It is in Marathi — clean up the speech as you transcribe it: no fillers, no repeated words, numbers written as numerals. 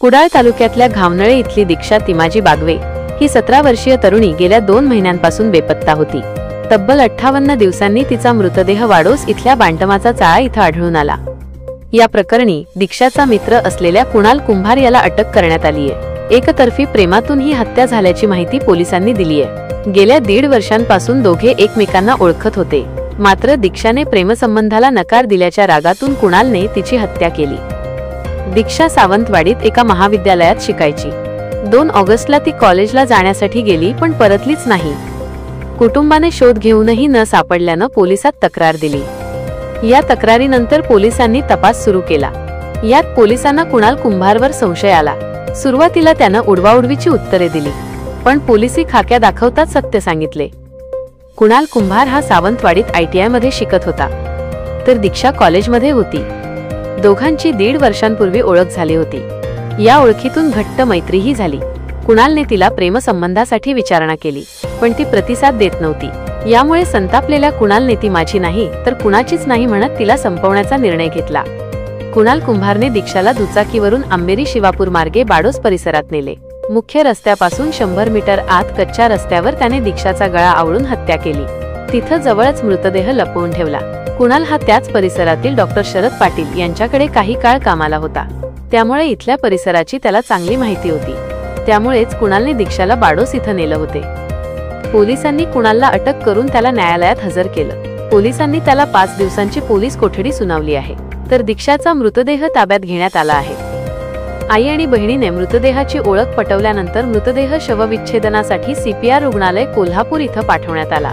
कुडाळ तालुक्यातल्या घावनळे इथली दीक्षा तिमाजी बागवे ही 17 वर्षीय तरुणी गेल्या 2 महिन्यांपासून बेपत्ता होती। तब्बल 58 दिवसांनी तिचा मृतदेह वाडोस इथल्या बांटमाचा चाळा इथं आढळून आला। या प्रकरणी दीक्षाचा मित्र असलेल्या कुणाल कुंभार याला अटक करण्यात आली आहे। एकतर्फी प्रेमातून ही हत्या झाल्याची माहिती पोलिसांनी दिली आहे। गेल्या 1.5 वर्षांपासून दोघे एकमेकांना ओळखत होते, मात्र दीक्षाने प्रेमसंबंधाला नकार दिल्याच्या रागातून कुणालने तिची हत्या केली। दीक्षा सावंतवाडीत एका महाविद्यालयात शिकायची। 2 ऑगस्टला ती कॉलेजला जाण्यासाठी गेली पण परतलीच नाही। कुटुंबाने शोध घेऊनही न सापडल्यानं पोलिसात तक्रार दिली। या तक्रारीनंतर पोलिसांनी तपास सुरू केला। यात पोलिसांना कुणाल कुंभारवर संशय आला। सुरुवातीला त्यानं उडवाउडवीची उत्तरे दिली, पण पोलिसी खाक्या दाखवताच सत्य सांगितले। कुणाल कुंभार हा सावंतवाडीत ITI मध्ये शिकत होता, तर दीक्षा कॉलेजमध्ये होती। दोघांची 1.5 वर्षांपूर्वी ओळख झाली होती। या ओळखीतून घट्ट मैत्रीही झाली। कुणालने तिला प्रेमसंबंधासाठी विचारणा केली, पण ती प्रतिसाद देत नव्हती। यामुळे संतापलेल्या कुणालने ती माझी नाही तर कुणाचीच नाही म्हणत तिला संपवण्याचा निर्णय घेतला। कुणाल कुंभारने दीक्षाला दुचाकीवरून आंबेरी शिवापूर मार्गे बाडोस परिसरात नेले। मुख्य रस्त्यापासून 100 मीटर आत कच्च्या रस्त्यावर त्याने दीक्षाचा गळा आवळून हत्या केली। तिथं जवळच मृतदेह लपवून ठेवला। कुणाल हा त्याच परिसरातील डॉक्टर शरद पाटील यांच्याकडे काही काळ कामाला होता, त्यामुळे इथल्या परिसराची त्याला चांगली माहिती होती। त्यामुळेच कुणालने दीक्षाला बाडोस इथं नेलं होते। पोलिसांनी कुणालला अटक करून त्याला न्यायालयात हजर केलं। पोलिसांनी त्याला 5 दिवसांची पोलीस कोठडी सुनावली आहे, तर दीक्षाचा मृतदेह ताब्यात घेण्यात आला आहे। आई आणि बहिणीने मृतदेहाची ओळख पटवल्यानंतर मृतदेह शवविच्छेदनासाठी CPR रुग्णालय कोल्हापूर इथं पाठवण्यात आला।